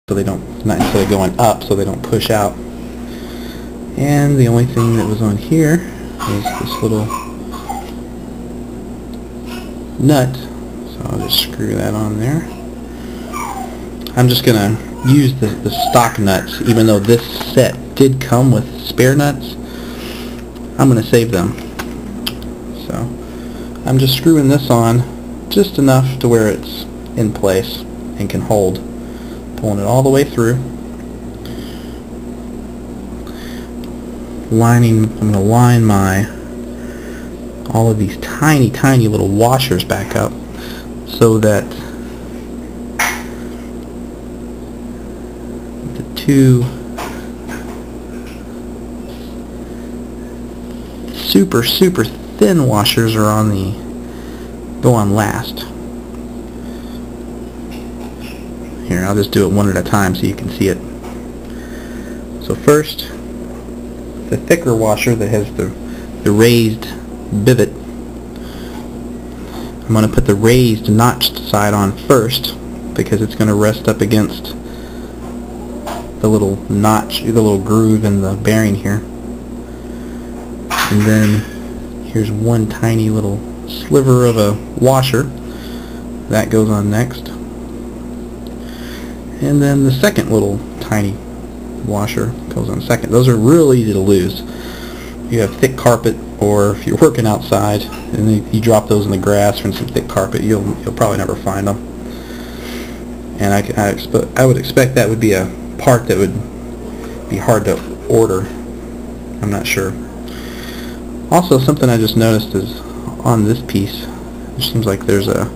so they don't, not instead of going up, so they don't push out. And the only thing that was on here is this little nut, so I'll just screw that on there. I'm just going to use the stock nuts, even though this set did come with spare nuts. I'm going to save them. So I'm just screwing this on just enough to where it's in place and can hold. Pulling it all the way through. I'm going to line all of these tiny little washers back up so that the two super thin washers are go on last. Here, I'll just do it one at a time so you can see it. So first, the thicker washer that has the raised pivot, I'm going to put the raised notched side on first because it's going to rest up against the little notch, the little groove in the bearing here. And then here's one tiny little sliver of a washer that goes on next. And then the second little tiny washer goes on second. Those are really easy to lose. If you have thick carpet, or if you're working outside and you drop those in the grass or in some thick carpet, you'll probably never find them. And I would expect that would be a part that would be hard to order. I'm not sure. Also, something I just noticed is on this piece, it seems like there's a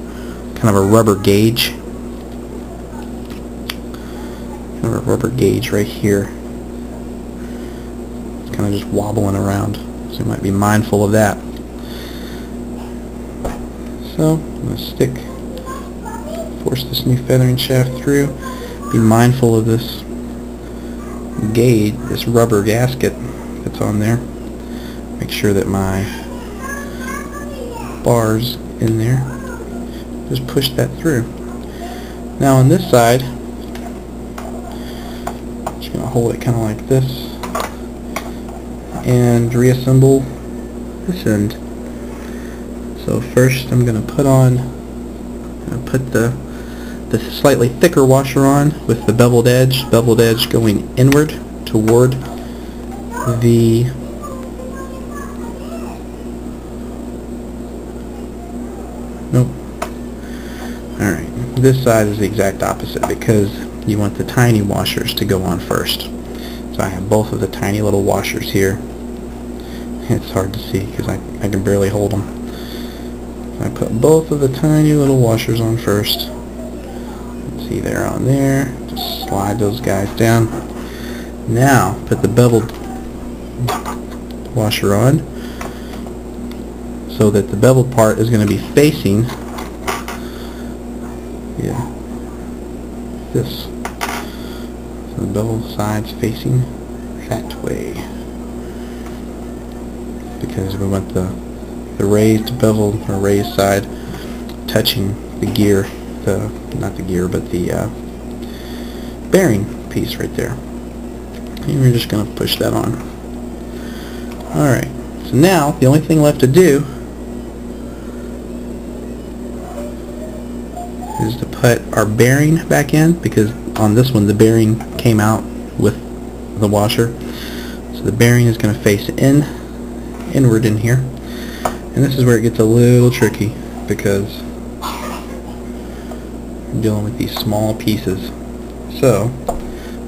kind of a rubber gauge. A rubber gauge right here. It's kind of just wobbling around, so you might be mindful of that. So I'm going to force this new feathering shaft through. Be mindful of this gauge, this rubber gasket that's on there. Make sure that my bar's in there. Just push that through. Now on this side, just going to hold it kind of like this and reassemble this end. So first I'm going to put the slightly thicker washer on with the beveled edge going inward toward the Alright, this side is the exact opposite because you want the tiny washers to go on first. So I have both of the tiny little washers here. It's hard to see because I can barely hold them. I put both of the tiny little washers on first. See, they're on there. Just slide those guys down. Now put the beveled washer on so that the beveled part is going to be facing this. So the bevel side's facing that way because we want the raised bevel or raised side touching the gear, not the gear but the bearing piece right there. And we're just going to push that on. Alright, so now the only thing left to do is to put our bearing back in, because on this one the bearing came out with the washer. So the bearing is going to face inward in here. And this is where it gets a little tricky because I'm dealing with these small pieces. So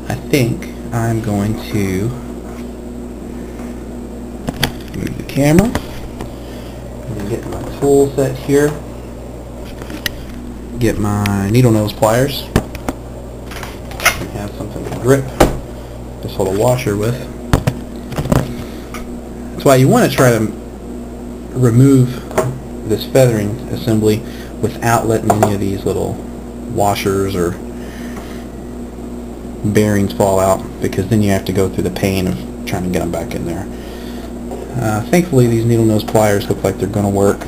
I think I'm going to move the camera. I'm going to get my tool set here. Get my needle nose pliers and have something to grip this little washer with. That's why you want to try to remove this feathering assembly without letting any of these little washers or bearings fall out, because then you have to go through the pain of trying to get them back in there. Thankfully these needle nose pliers look like they're going to work.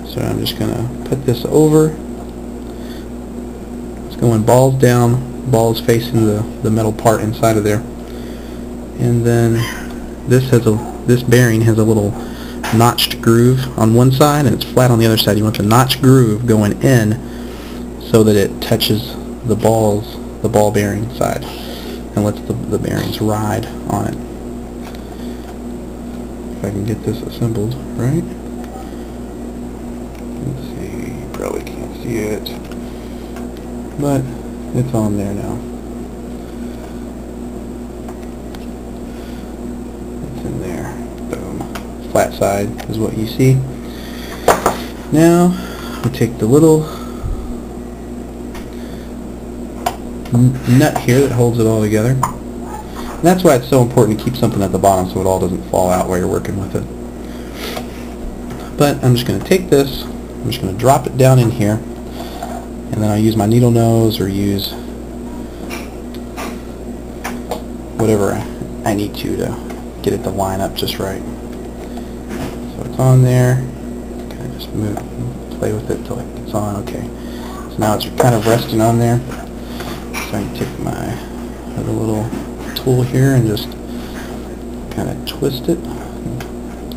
So I'm just going to put this over. going balls down, balls facing the metal part inside of there. And then this bearing has a little notched groove on one side and it's flat on the other side. You want the notched groove going in so that it touches the ball bearing side and lets the bearings ride on it. If I can get this assembled right. Let's see, you probably can't see it, but it's on there now. It's in there. Boom. Flat side is what you see. Now we take the little nut here that holds it all together. And that's why it's so important to keep something at the bottom so it all doesn't fall out while you're working with it. But I'm just going to take this, I'm just going to drop it down in here, and then I'll use my needle nose or use whatever I need to get it to line up just right. So it's on there, kind of just play with it till it gets on. Okay, so now it's kind of resting on there. So I can take my other little tool here and just kind of twist it,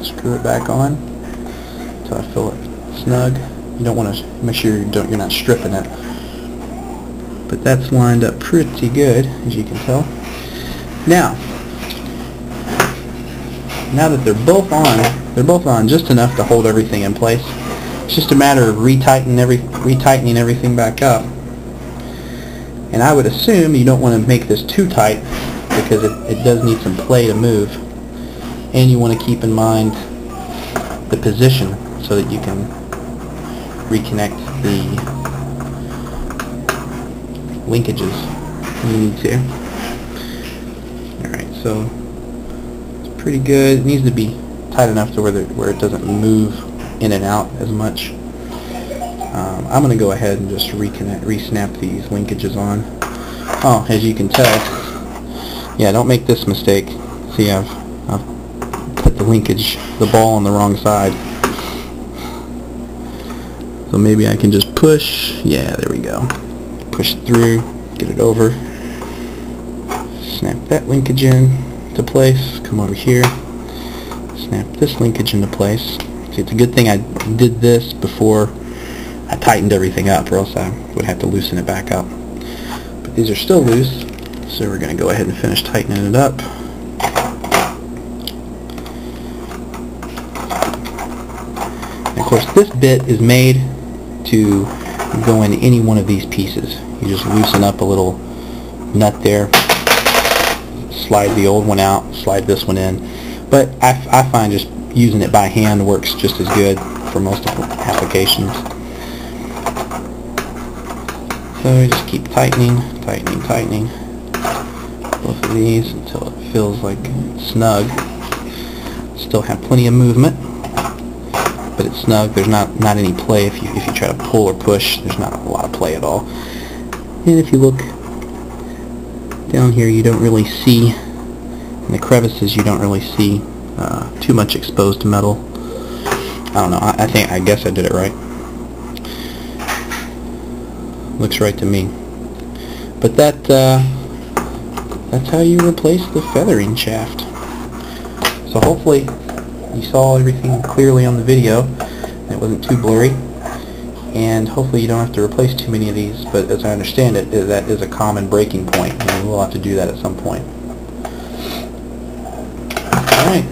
screw it back on until I feel it snug. You don't want to make sure you're not stripping it, but that's lined up pretty good, as you can tell. Now that they're both on just enough to hold everything in place. It's just a matter of retightening everything back up. And I would assume you don't want to make this too tight because it does need some play to move. And you want to keep in mind the position so that you can reconnect the linkages when you need to. Alright, so it's pretty good. It needs to be tight enough to where it doesn't move in and out as much. I'm going to go ahead and just re-snap these linkages on. Oh, as you can tell, yeah, don't make this mistake. See, I've put the ball on the wrong side. So maybe I can just push. Yeah, there we go. Push it through, get it over. Snap that linkage in to place. Come over here. Snap this linkage into place. See, it's a good thing I did this before I tightened everything up, or else I would have to loosen it back up. But these are still loose, so we're going to go ahead and finish tightening it up. And of course, this bit is made to go in any one of these pieces. You just loosen up a little nut there, slide the old one out, slide this one in. But I find just using it by hand works just as good for most applications. So we just keep tightening both of these until it feels like it's snug. Still have plenty of movement, but it's snug. There's not any play if you try to pull or push. There's not a lot of play at all. And if you look down here, you don't really see, in the crevices, you don't really see too much exposed metal. I don't know. I guess I did it right. Looks right to me. But that's how you replace the feathering shaft. So hopefully you saw everything clearly on the video. It wasn't too blurry. And hopefully you don't have to replace too many of these, but as I understand it, that is a common breaking point, and we'll have to do that at some point. Alright,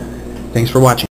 thanks for watching.